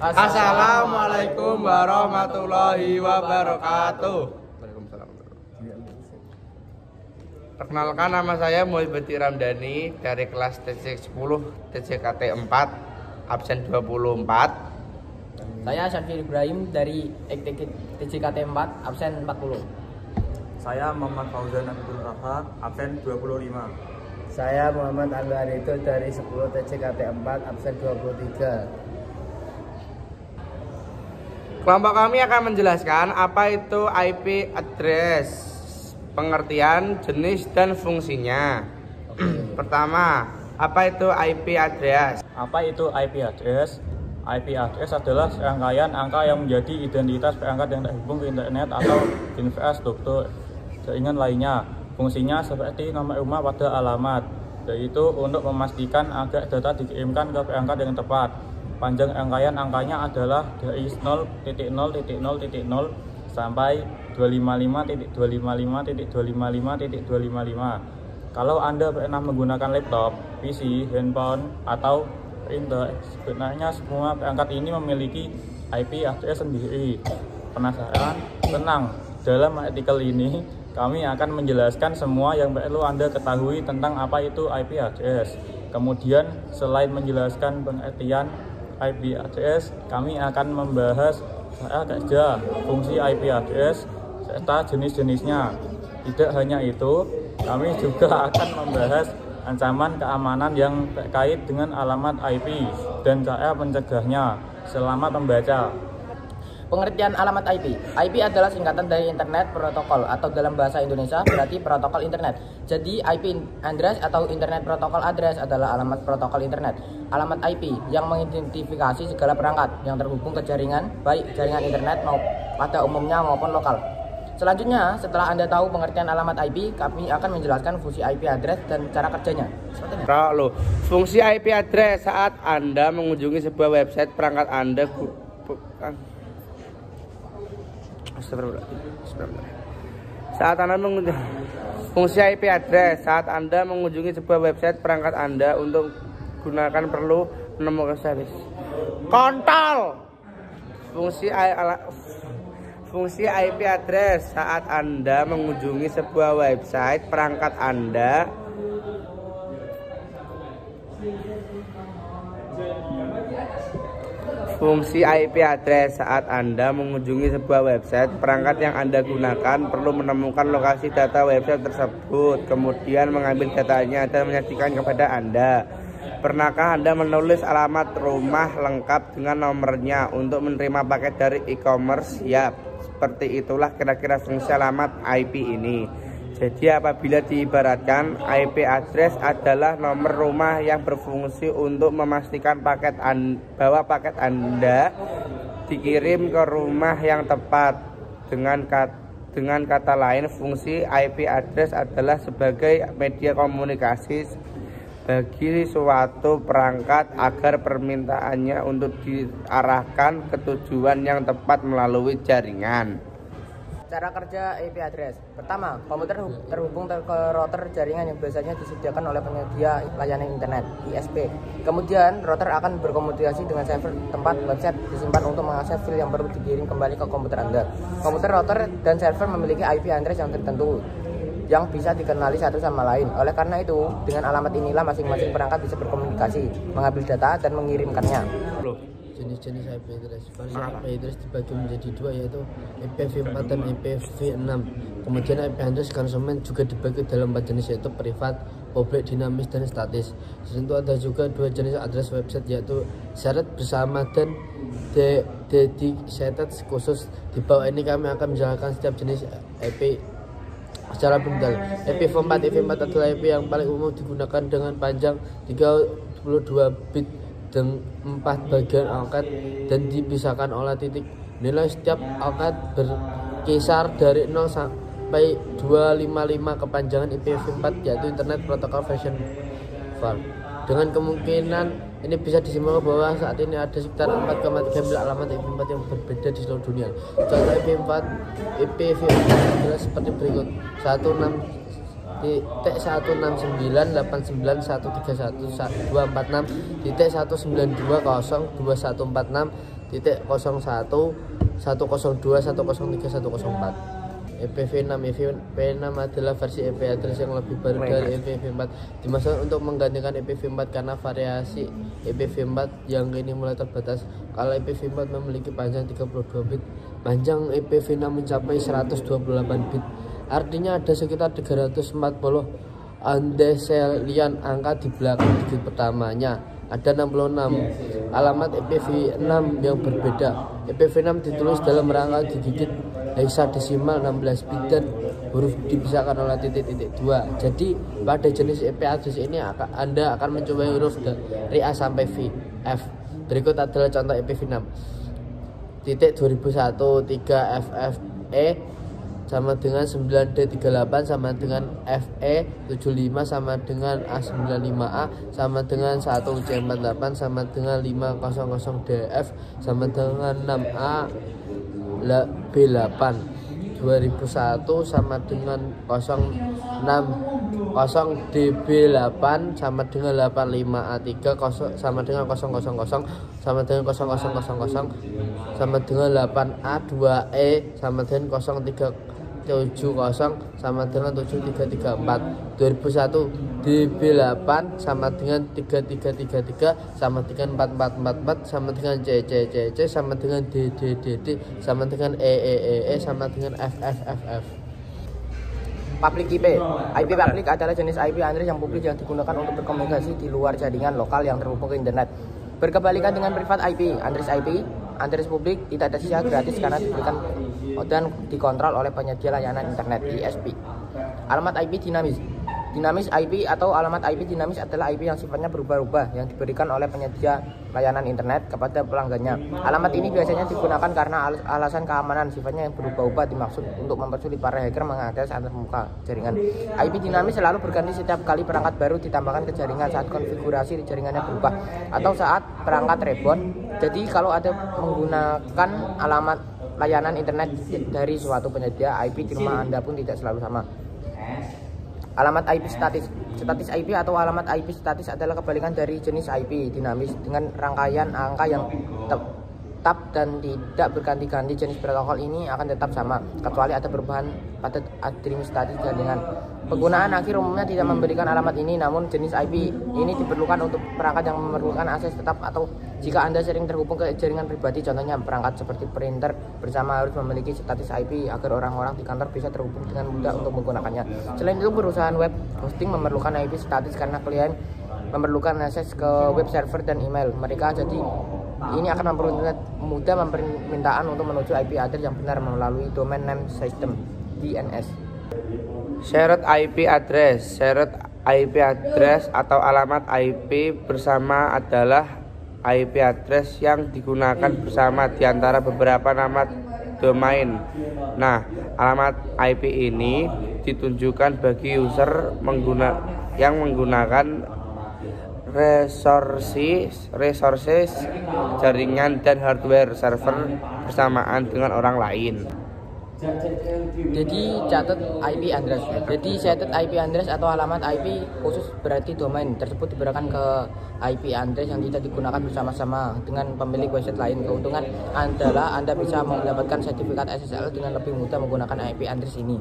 Assalamualaikum warahmatullahi wabarakatuh. Waalaikumsalam. Perkenalkan, nama saya Muhammad Ramdhani dari kelas TC 10 TCKT 4 absen 24. Saya Syarifil Ibrahim dari TCKT 4 absen 40. Saya Muhammad Fauzan Abdul Rafa absen 25. Saya Muhammad Angga Arito dari 10 TCKT 4 absen 23. Kelompok kami akan menjelaskan apa itu IP address, pengertian, jenis, dan fungsinya. Pertama, apa itu IP address? Apa itu IP address? IP address adalah serangkaian angka yang menjadi identitas perangkat yang terhubung ke internet atau infrastruktur jaringan lainnya. Fungsinya seperti nomor rumah pada alamat, yaitu untuk memastikan agar data dikirimkan ke perangkat yang tepat. Panjang rangkaian angkanya adalah dari 0.0.0.0 sampai 255.255.255.255. Kalau Anda pernah menggunakan laptop, PC, handphone, atau printer, sebenarnya semua perangkat ini memiliki IP address sendiri. Penasaran? Tenang, dalam artikel ini kami akan menjelaskan semua yang perlu Anda ketahui tentang apa itu IP address. Kemudian, selain menjelaskan pengertian IP address, kami akan membahas cara kerja, fungsi IP address, serta jenis-jenisnya. Tidak hanya itu, kami juga akan membahas ancaman keamanan yang terkait dengan alamat IP dan cara mencegahnya. Selamat membaca. Pengertian alamat IP. IP adalah singkatan dari Internet Protocol atau dalam bahasa Indonesia berarti protokol internet. Jadi IP address atau Internet Protocol Address adalah alamat protokol internet. Alamat IP yang mengidentifikasi segala perangkat yang terhubung ke jaringan, baik jaringan internet pada umumnya maupun lokal. Selanjutnya, setelah Anda tahu pengertian alamat IP, kami akan menjelaskan fungsi IP address dan cara kerjanya. Fungsi IP address saat Anda mengunjungi sebuah website, perangkat Anda fungsi IP address saat Anda mengunjungi sebuah website, perangkat Anda untuk gunakan perlu menemukan service kontol. Fungsi IP address saat Anda mengunjungi sebuah website, perangkat Anda Fungsi IP address saat Anda mengunjungi sebuah website, perangkat yang Anda gunakan perlu menemukan lokasi data website tersebut, kemudian mengambil datanya dan menyajikan kepada Anda. Pernahkah Anda menulis alamat rumah lengkap dengan nomornya untuk menerima paket dari e-commerce? Yap, seperti itulah kira-kira fungsi alamat IP ini. Jadi apabila diibaratkan, IP address adalah nomor rumah yang berfungsi untuk memastikan bahwa paket Anda dikirim ke rumah yang tepat. Dengan kata lain, fungsi IP address adalah sebagai media komunikasi bagi suatu perangkat agar permintaannya untuk diarahkan ke tujuan yang tepat melalui jaringan. Cara kerja IP address. Pertama, komputer terhubung ke router jaringan yang biasanya disediakan oleh penyedia layanan internet (ISP). Kemudian, router akan berkomunikasi dengan server tempat website disimpan untuk mengakses file yang baru dikirim kembali ke komputer Anda. Komputer, router, dan server memiliki IP address yang tertentu yang bisa dikenali satu sama lain. Oleh karena itu, dengan alamat inilah masing-masing perangkat bisa berkomunikasi, mengambil data, dan mengirimkannya. Jenis-jenis IP address. Variasi IP address dibagi menjadi dua, yaitu IPv4 dan IPv6. Kemudian IP address konsumen juga dibagi dalam 4 jenis, yaitu privat, publik, dinamis, dan statis. Di situ ada juga 2 jenis address website, yaitu shared bersama dan dedicated khusus. Di bawah ini kami akan menjelaskan setiap jenis IP secara detail. IPv4 adalah IP yang paling umum digunakan dengan panjang 32 bit dan 4 bagian angkat dan dipisahkan oleh titik. Nilai setiap angkat berkisar dari 0 sampai 255. Kepanjangan IPv4 yaitu Internet Protocol Version 4. Dengan kemungkinan ini bisa disimpulkan bahwa saat ini ada sekitar 4,3 miliar alamat IPv4 yang berbeda di seluruh dunia. Contoh IPv4 adalah seperti berikut: 1.169.89.131.246.192.0.2146 IPv6 adalah versi IP address yang lebih baru dari IPv4, dimaksudkan untuk menggantikan IPv4 karena variasi IPv4 yang kini mulai terbatas. Kalau IPv4 memiliki panjang 32 bit, panjang IPv6 mencapai 128 bit. Artinya ada sekitar 340 undecillion angka di belakang digit pertamanya. Ada 66 alamat IPv6 yang berbeda. IPv6 ditulis dalam rangka digit hexadesimal 16 bit dan huruf dipisahkan oleh titik-titik 2. Jadi pada jenis IP address ini Anda akan mencoba huruf dari A sampai F. Berikut adalah contoh IPv6. Titik 2001 3 FFE sama dengan 9D38 sama dengan FE75 sama dengan A95A sama dengan 1C48 sama dengan 500DF sama dengan 6A B8 2001 sama dengan 06 DB8 sama dengan 85A3 sama dengan 000 sama dengan 0000 sama dengan 8A2E sama dengan 0370 sama dengan 7334 2001 DB8 sama dengan 3333 sama dengan 4444 sama dengan CCCC sama dengan DDDD sama dengan EEE sama dengan FFFF. Public IP. IP public adalah jenis IP address yang publik yang digunakan untuk berkomunikasi di luar jaringan lokal yang terhubung ke internet. Berkebalikan dengan privat IP, address publik tidak ada secara gratis karena diberikan dan dikontrol oleh penyedia layanan internet ISP. Alamat IP dinamis. Dinamis IP atau alamat IP dinamis adalah IP yang sifatnya berubah-ubah yang diberikan oleh penyedia layanan internet kepada pelanggannya. Alamat ini biasanya digunakan karena alasan keamanan, sifatnya yang berubah-ubah dimaksud untuk mempersulit para hacker mengakses antar muka jaringan. IP dinamis selalu berganti setiap kali perangkat baru ditambahkan ke jaringan saat konfigurasi jaringannya berubah atau saat perangkat reboot. Jadi kalau ada menggunakan alamat layanan internet dari suatu penyedia, IP di rumah Anda pun tidak selalu sama. Alamat IP statis. Statis IP atau alamat IP statis adalah kebalikan dari jenis IP dinamis dengan rangkaian angka yang tetap dan tidak berganti-ganti. Jenis protokol ini akan tetap sama kecuali ada perubahan pada administrasi jaringan. Penggunaan akhir umumnya tidak memberikan alamat ini, namun jenis IP ini diperlukan untuk perangkat yang memerlukan akses tetap atau jika Anda sering terhubung ke jaringan pribadi. Contohnya perangkat seperti printer bersama harus memiliki status IP agar orang-orang di kantor bisa terhubung dengan mudah untuk menggunakannya. Selain itu, perusahaan web hosting memerlukan IP statis karena klien memerlukan akses ke web server dan email mereka. Jadi ini akan mudah permintaan untuk menuju IP address yang benar melalui domain name system DNS. Shared IP address. Shared IP address atau alamat IP bersama adalah IP address yang digunakan bersama di antara beberapa nama domain. Nah, alamat IP ini ditunjukkan bagi user yang menggunakan resources jaringan dan hardware server bersamaan dengan orang lain. Jadi catat IP address. Jadi shared IP address atau alamat IP khusus berarti domain tersebut diberikan ke IP address yang tidak digunakan bersama-sama dengan pemilik website lain. Keuntungan adalah Anda bisa mendapatkan sertifikat SSL dengan lebih mudah menggunakan IP address ini.